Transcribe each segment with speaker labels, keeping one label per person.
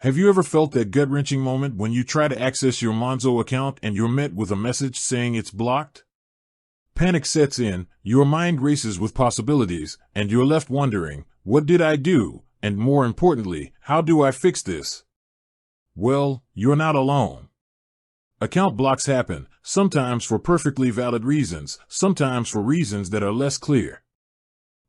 Speaker 1: Have you ever felt that gut-wrenching moment when you try to access your Monzo account and you're met with a message saying it's blocked? Panic sets in, your mind races with possibilities, and you're left wondering, what did I do? And more importantly, how do I fix this? Well, you're not alone. Account blocks happen, sometimes for perfectly valid reasons, sometimes for reasons that are less clear.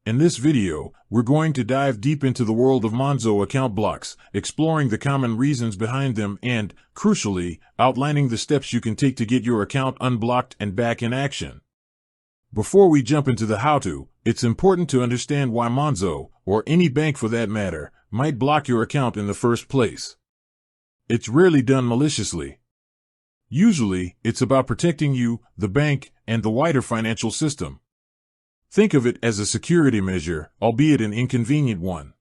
Speaker 1: In this video, we're going to dive deep into the world of Monzo account blocks, exploring the common reasons behind them and, crucially, outlining the steps you can take to get your account unblocked and back in action. Before we jump into the how-to, it's important to understand why Monzo, or any bank for that matter, might block your account in the first place. It's rarely done maliciously. Usually, it's about protecting you, the bank, and the wider financial system. Think of it as a security measure, albeit an inconvenient one.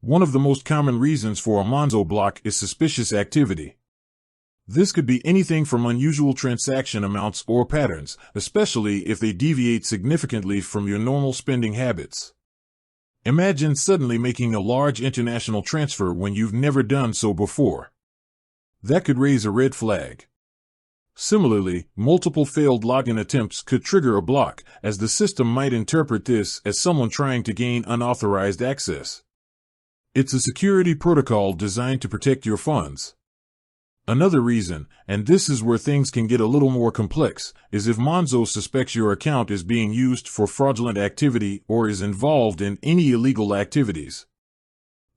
Speaker 1: One of the most common reasons for a Monzo block is suspicious activity. This could be anything from unusual transaction amounts or patterns, especially if they deviate significantly from your normal spending habits. Imagine suddenly making a large international transfer when you've never done so before. That could raise a red flag. Similarly, multiple failed login attempts could trigger a block, as the system might interpret this as someone trying to gain unauthorized access. It's a security protocol designed to protect your funds. Another reason, and this is where things can get a little more complex, is if Monzo suspects your account is being used for fraudulent activity or is involved in any illegal activities.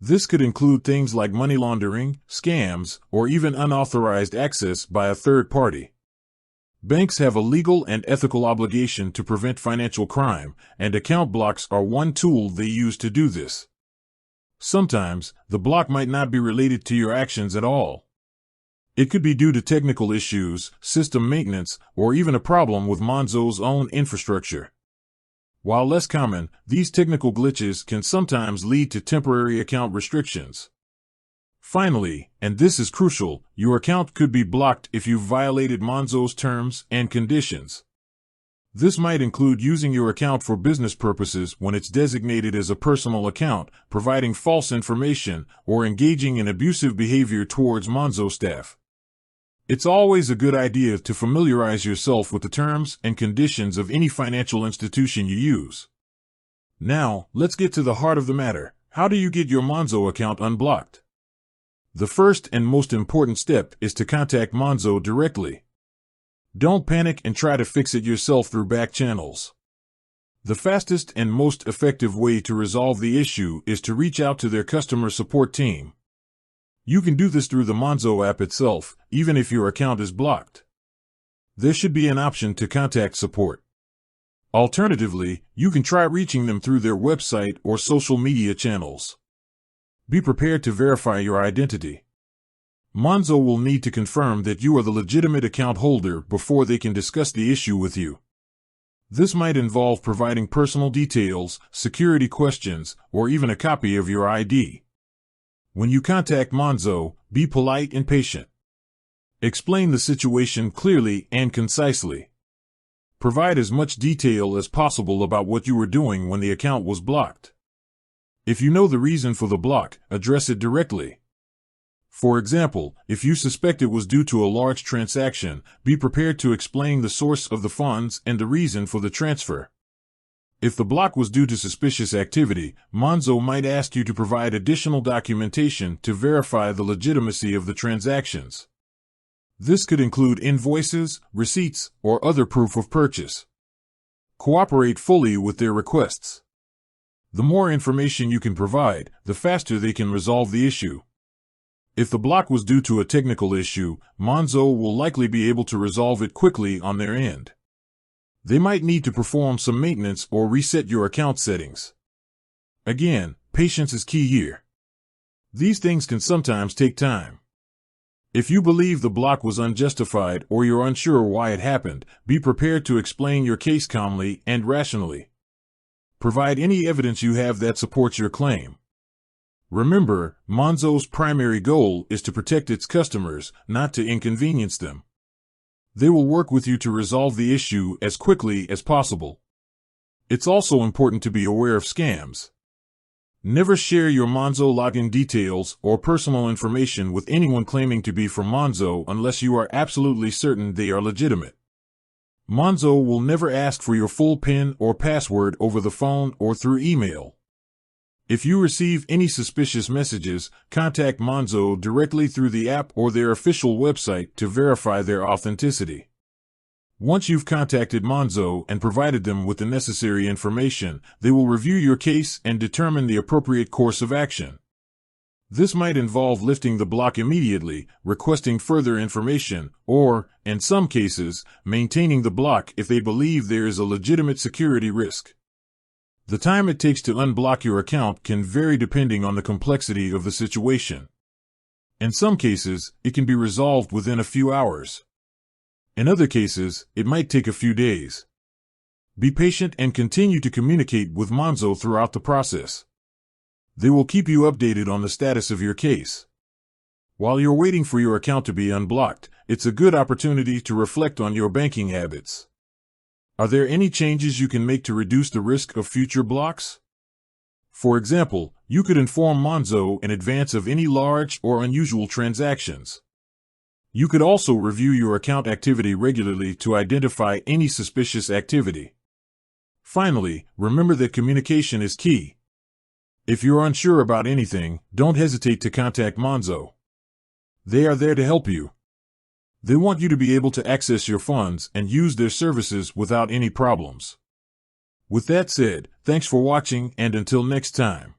Speaker 1: This could include things like money laundering, scams, or even unauthorized access by a third party. Banks have a legal and ethical obligation to prevent financial crime, and account blocks are one tool they use to do this. Sometimes, the block might not be related to your actions at all. It could be due to technical issues, system maintenance, or even a problem with Monzo's own infrastructure. While less common, these technical glitches can sometimes lead to temporary account restrictions. Finally, and this is crucial, your account could be blocked if you've violated Monzo's terms and conditions. This might include using your account for business purposes when it's designated as a personal account, providing false information, or engaging in abusive behavior towards Monzo staff. It's always a good idea to familiarize yourself with the terms and conditions of any financial institution you use. Now, let's get to the heart of the matter. How do you get your Monzo account unblocked? The first and most important step is to contact Monzo directly. Don't panic and try to fix it yourself through back channels. The fastest and most effective way to resolve the issue is to reach out to their customer support team. You can do this through the Monzo app itself, even if your account is blocked. There should be an option to contact support. Alternatively, you can try reaching them through their website or social media channels. Be prepared to verify your identity. Monzo will need to confirm that you are the legitimate account holder before they can discuss the issue with you. This might involve providing personal details, security questions, or even a copy of your ID. When you contact Monzo, be polite and patient. Explain the situation clearly and concisely. Provide as much detail as possible about what you were doing when the account was blocked. If you know the reason for the block, address it directly. For example, if you suspect it was due to a large transaction, be prepared to explain the source of the funds and the reason for the transfer. If the block was due to suspicious activity, Monzo might ask you to provide additional documentation to verify the legitimacy of the transactions. This could include invoices, receipts, or other proof of purchase. Cooperate fully with their requests. The more information you can provide, the faster they can resolve the issue. If the block was due to a technical issue, Monzo will likely be able to resolve it quickly on their end. They might need to perform some maintenance or reset your account settings. Again, patience is key here. These things can sometimes take time. If you believe the block was unjustified or you're unsure why it happened, be prepared to explain your case calmly and rationally. Provide any evidence you have that supports your claim. Remember, Monzo's primary goal is to protect its customers, not to inconvenience them. They will work with you to resolve the issue as quickly as possible. It's also important to be aware of scams. Never share your Monzo login details or personal information with anyone claiming to be from Monzo unless you are absolutely certain they are legitimate. Monzo will never ask for your full PIN or password over the phone or through email. If you receive any suspicious messages, contact Monzo directly through the app or their official website to verify their authenticity. Once you've contacted Monzo and provided them with the necessary information, they will review your case and determine the appropriate course of action. This might involve lifting the block immediately, requesting further information, or, in some cases, maintaining the block if they believe there is a legitimate security risk. The time it takes to unblock your account can vary depending on the complexity of the situation. In some cases, it can be resolved within a few hours. In other cases, it might take a few days. Be patient and continue to communicate with Monzo throughout the process. They will keep you updated on the status of your case. While you're waiting for your account to be unblocked, it's a good opportunity to reflect on your banking habits. Are there any changes you can make to reduce the risk of future blocks? For example, you could inform Monzo in advance of any large or unusual transactions. You could also review your account activity regularly to identify any suspicious activity. Finally, remember that communication is key. If you're unsure about anything, don't hesitate to contact Monzo. They are there to help you. They want you to be able to access your funds and use their services without any problems. With that said, thanks for watching, and until next time.